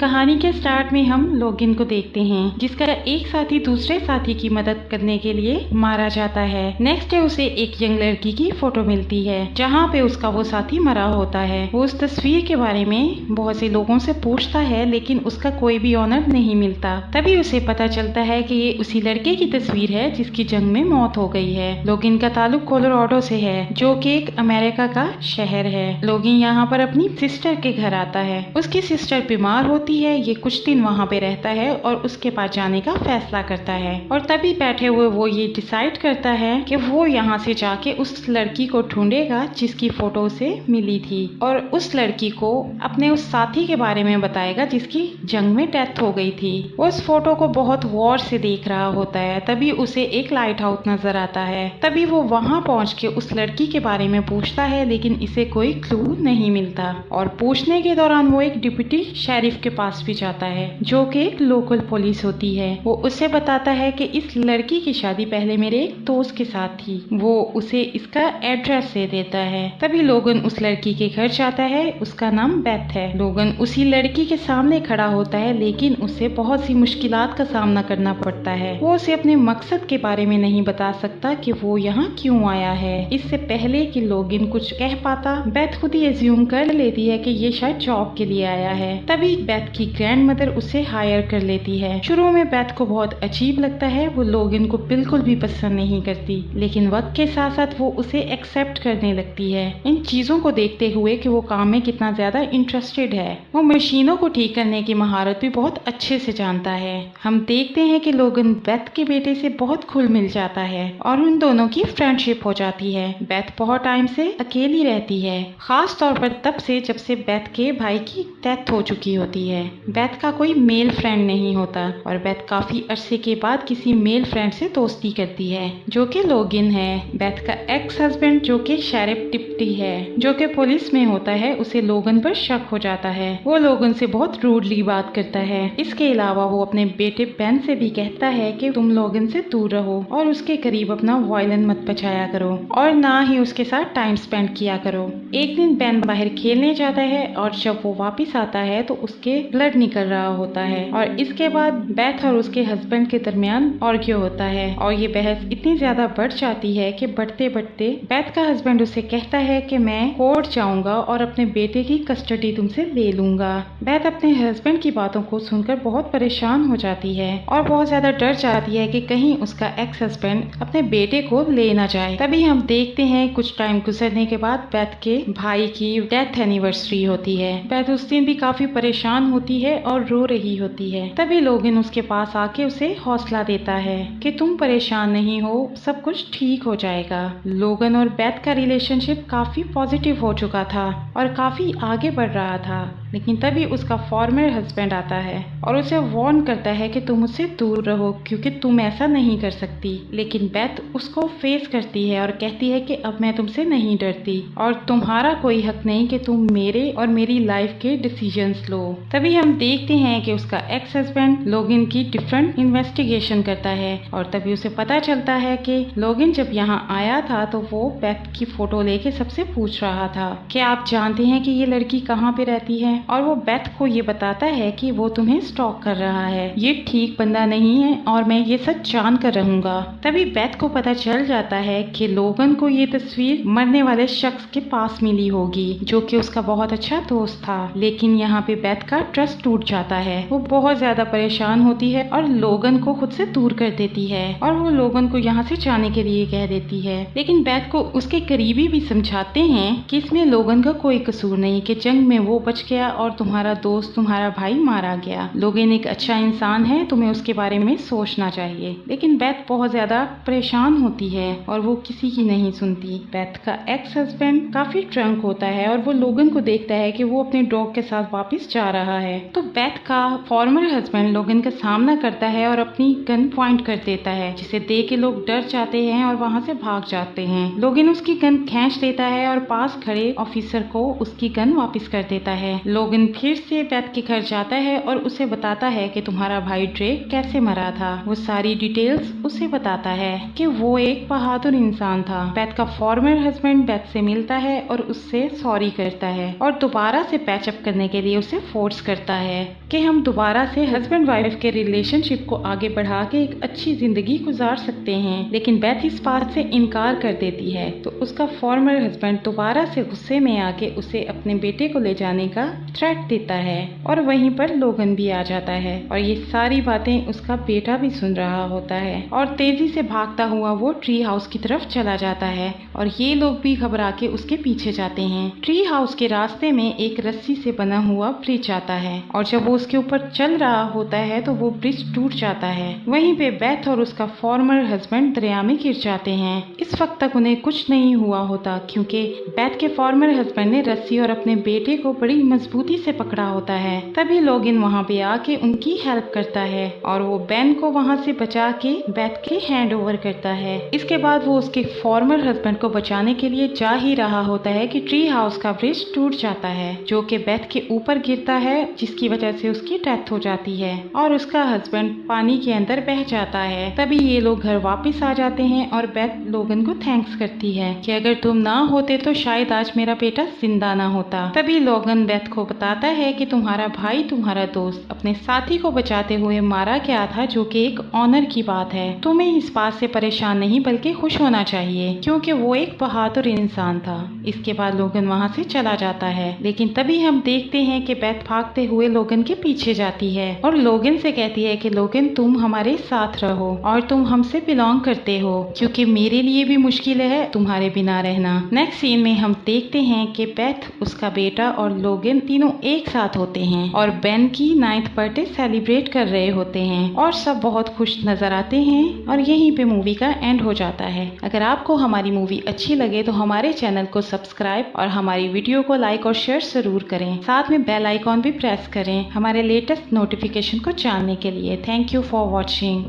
कहानी के स्टार्ट में हम लोगिन को देखते हैं जिसका एक साथी दूसरे साथी की मदद करने के लिए मारा जाता है। नेक्स्ट डे उसे एक यंग लड़की की फोटो मिलती है जहाँ पे उसका वो साथी मरा होता है। वो उस तस्वीर के बारे में बहुत से लोगों से पूछता है लेकिन उसका कोई भी ऑनर नहीं मिलता। तभी उसे पता चलता है कि ये उसी लड़के की तस्वीर है जिसकी जंग में मौत हो गई है। लोगिन का ताल्लुक कोलोराडो से है जो कि एक अमेरिका का शहर है। लोगिन यहाँ पर अपनी सिस्टर के घर आता है। उसकी सिस्टर बीमार होती है। ये कुछ दिन वहाँ पे रहता है और उसके पास जाने का फैसला करता है और तभी बैठे हुए वो ये डिसाइड करता है कि वो यहाँ से जाके उस लड़की को ढूंढेगा जिसकी फोटो से मिली थी और उस लड़की को अपने उस साथी के बारे में बताएगा जिसकी जंग में डेथ हो गई थी। वो उस फोटो को बहुत गौर से देख रहा होता है। तभी उसे एक लाइट हाउस नजर आता है। तभी वो वहाँ पहुँच के उस लड़की के बारे में पूछता है लेकिन इसे कोई क्लू नहीं मिलता और पूछने के दौरान वो एक डिप्टी शेरिफ के पास भी जाता है जो कि एक लोकल पुलिस होती है। वो उसे बताता है कि इस लड़की की शादी पहले मेरे एक दोस्त के साथ थी। वो उसे इसका एड्रेस दे देता है। तभी लोगन उस लड़की के घर जाता है। उसका नाम बेथ है। लोगन उसी लड़की के सामने खड़ा होता है लेकिन उसे बहुत सी मुश्किलात का सामना करना पड़ता है। वो उसे अपने मकसद के बारे में नहीं बता सकता कि वो यहाँ क्यों आया है। इससे पहले कि लोगिन कुछ कह पाता बेथ खुद ही एज्यूम कर लेती है कि ये शायद जॉब के लिए आया है। तभी बेथ की ग्रैंडमदर उसे हायर कर लेती है। शुरू में बेथ को बहुत अजीब लगता है। वो लोगिन को बिल्कुल भी पसंद नहीं करती लेकिन वक्त के साथ साथ वो उसे एक्सेप्ट करने लगती है इन चीजों को देखते हुए कि वो काम में कितना ज्यादा इंटरेस्टेड है। वो मशीनों को ठीक करने की महारत भी बहुत अच्छे से जानता है। हम देखते हैं कि लोगन बेथ के बेटे से बहुत घुल मिल जाता है और उन दोनों की फ्रेंडशिप हो जाती है। बेथ बहुत टाइम से अकेली रहती है, खास तौर पर तब से जब से बेथ के भाई की डेथ हो चुकी होती है। बेथ का कोई मेल फ्रेंड नहीं होता और बेथ काफी अरसे के बाद किसी मेल फ्रेंड से दोस्ती करती है जो कि लोगिन है। बेथ का एक्स हस्बैंड जो कि शेरिफ डिप्टी है जो कि पुलिस में होता है, उसे लोगन पर शक हो जाता है। वो लोगन से बहुत रूडली बात करता है। इसके अलावा वो अपने बेटे बेन से भी कहता है कि तुम लोगन से दूर रहो और उसके करीब अपना वायलेंस मत बचाया करो और ना ही उसके साथ टाइम स्पेंड किया करो। एक दिन बेन बाहर खेलने जाता है और जब वो वापस आता है तो उसके ब्लड निकल रहा होता है और इसके बाद बेथ और उसके हस्बैंड के दरमियान आर्ग्यू होता है और ये बहस इतनी ज्यादा बढ़ जाती है कि बढ़ते बढ़ते बेथ का हस्बैंड उसे कहता है कि मैं कोर्ट जाऊंगा और अपने बेटे की कस्टडी तुमसे ले लूंगा। बेथ अपने हस्बैंड की बातों को सुनकर बहुत परेशान हो जाती है और बहुत ज्यादा डर जाती है कि कहीं उसका एक्स हस्बैंड अपने बेटे को ले ना जाए। तभी हम देखते हैं कुछ टाइम गुजरने के बाद बेथ के भाई की डेथ एनिवर्सरी होती है। बेथ उस दिन भी काफी परेशान होती है और रो रही होती है। तभी लोगिन उसके पास आके उसे हौसला देता है कि तुम परेशान नहीं हो, सब कुछ ठीक हो जाएगा। लोगन और बेथ का रिलेशनशिप काफी पॉजिटिव हो चुका था और काफी आगे बढ़ रहा था लेकिन तभी उसका फॉर्मर हस्बैंड आता है और उसे वार्न करता है कि तुम उससे दूर रहो क्योंकि तुम ऐसा नहीं कर सकती। लेकिन बेथ उसको फेस करती है और कहती है कि अब मैं तुमसे नहीं डरती और तुम्हारा कोई हक नहीं कि तुम मेरे और मेरी लाइफ के डिसीजंस लो। तभी हम देखते हैं कि उसका एक्स हस्बैंड लोगिन की डिफरेंट इन्वेस्टिगेशन करता है और तभी उसे पता चलता है कि लोगिन जब यहाँ आया था तो वो बेथ की फोटो लेके सबसे पूछ रहा था कि आप जानते हैं कि ये लड़की कहाँ पे रहती है और वो बेथ को ये बताता है कि वो तुम्हें स्टॉक कर रहा है, ये ठीक बंदा नहीं है और मैं ये सच जान कर रहूंगा। तभी बेथ को पता चल जाता है कि लोगन को ये तस्वीर मरने वाले शख्स के पास मिली होगी जो कि उसका बहुत अच्छा दोस्त था। लेकिन यहाँ पे बेथ का ट्रस्ट टूट जाता है। वो बहुत ज्यादा परेशान होती है और लोगन को खुद से दूर कर देती है और वो लोगन को यहाँ से जाने के लिए कह देती है। लेकिन बेथ को उसके करीबी भी समझाते हैं कि इसमें लोगन का कोई कसूर नहीं, कि जंग में वो बच गया और तुम्हारा दोस्त तुम्हारा भाई मारा गया। लोगन एक अच्छा इंसान है, तुम्हें उसके बारे में सोचना चाहिए। लेकिन बेथ बहुत ज्यादा परेशान होती है और वो किसी की नहीं सुनती। बेथ का एक्स हस्बैंड काफी ड्रंक होता है और वो लोगन को देखता है कि वो अपने डॉग के साथ वापस जा रहा है तो बेथ का फॉर्मर हस्बैंड लोगन का सामना करता है और अपनी गन पॉइंट कर देता है जिसे देख के लोग डर जाते हैं और वहाँ से भाग जाते हैं। लोगन उसकी गन खींच लेता है और पास खड़े ऑफिसर को उसकी गन वापस कर देता है। लोगन फिर से बेथ के घर जाता है और उसे बताता है कि तुम्हारा भाई ड्रेक कैसे मरा था। वो सारी डिटेल्स उसे बताता है कि वो एक बहादुर इंसान था। बेथ का फॉर्मर हस्बैंड बेथ से मिलता है और उससे सॉरी करता है और दोबारा से पैचअप करने के लिए उसे फोर्स करता है कि हम दोबारा से हस्बैंड वाइफ के रिलेशनशिप को आगे बढ़ा के एक अच्छी जिंदगी गुजार सकते हैं। लेकिन बेथ इस बात से इनकार कर देती है तो उसका फॉर्मर हस्बैंड दोबारा से गुस्से में आके उसे अपने बेटे को ले जाने का थ्रेट देता है और वहीं पर लोगन भी आ जाता है और ये सारी बातें उसका बेटा भी सुन रहा होता है और तेजी से भागता हुआ वो ट्री हाउस की तरफ चला जाता है और ये लोग भी घबरा के उसके पीछे जाते हैं। ट्री हाउस के रास्ते में एक रस्सी से बना हुआ ब्रिज आता है और जब वो उसके ऊपर चल रहा होता है तो वो ब्रिज टूट जाता है। वहीं पे बेथ और उसका फॉर्मर हस्बैंड दरिया में गिर जाते हैं। इस वक्त तक उन्हें कुछ नहीं हुआ होता क्योंकि बेथ के फॉर्मर हस्बैंड ने रस्सी और अपने बेटे को बड़ी मजबूती से पकड़ा होता है। तभी लोगिन वहाँ पे आके उनकी हेल्प करता है और वो बेन को वहाँ से बचा के बेथ के हैंड ओवर करता है। इसके बाद वो उसके फॉर्मर हस्बैंड को बचाने के लिए जा ही रहा होता है कि ट्री हाउस का ब्रिज टूट जाता है जो कि बेथ के ऊपर गिरता है जिसकी वजह से उसकी डेथ हो जाती है और उसका हस्बैंड पानी के अंदर बह जाता है। तभी ये लोग घर वापस आ जाते हैं और बेथ लोगन को थैंक्स करती है कि अगर तुम ना होते तो शायद आज मेरा बेटा जिंदा ना होता। तभी लोगन बेथ को बताता है कि तुम्हारा भाई तुम्हारा दोस्त अपने साथी को बचाते हुए मारा गया था जो कि एक ऑनर की बात है। तुम्हें इस बात से परेशान नहीं बल्कि खुश होना चाहिए क्योंकि वो एक बहादुर इंसान था। इसके बाद लोगन वहाँ से चला जाता है लेकिन तभी हम देखते हैं कि बेथ भागते हुए लोगन के पीछे जाती है और लोगन से कहती है कि लोगन तुम हमारे साथ रहो और तुम हमसे बिलोंग करते हो क्योंकि मेरे लिए भी मुश्किल है तुम्हारे बिना रहना। नेक्स्ट सीन में हम देखते हैं कि बेथ उसका बेटा और लोगन तीनों एक साथ होते हैं और बेन की 9th बर्थडे सेलिब्रेट कर रहे होते हैं और सब बहुत खुश नजर आते हैं और यहीं पे मूवी का एंड हो जाता है। अगर आपको हमारी मूवी अच्छी लगे तो हमारे चैनल को सब्सक्राइब और हमारी वीडियो को लाइक और शेयर जरूर करें। साथ में बेल आइकॉन भी प्रेस करें हमारे लेटेस्ट नोटिफिकेशन को जानने के लिए। Thank you for watching.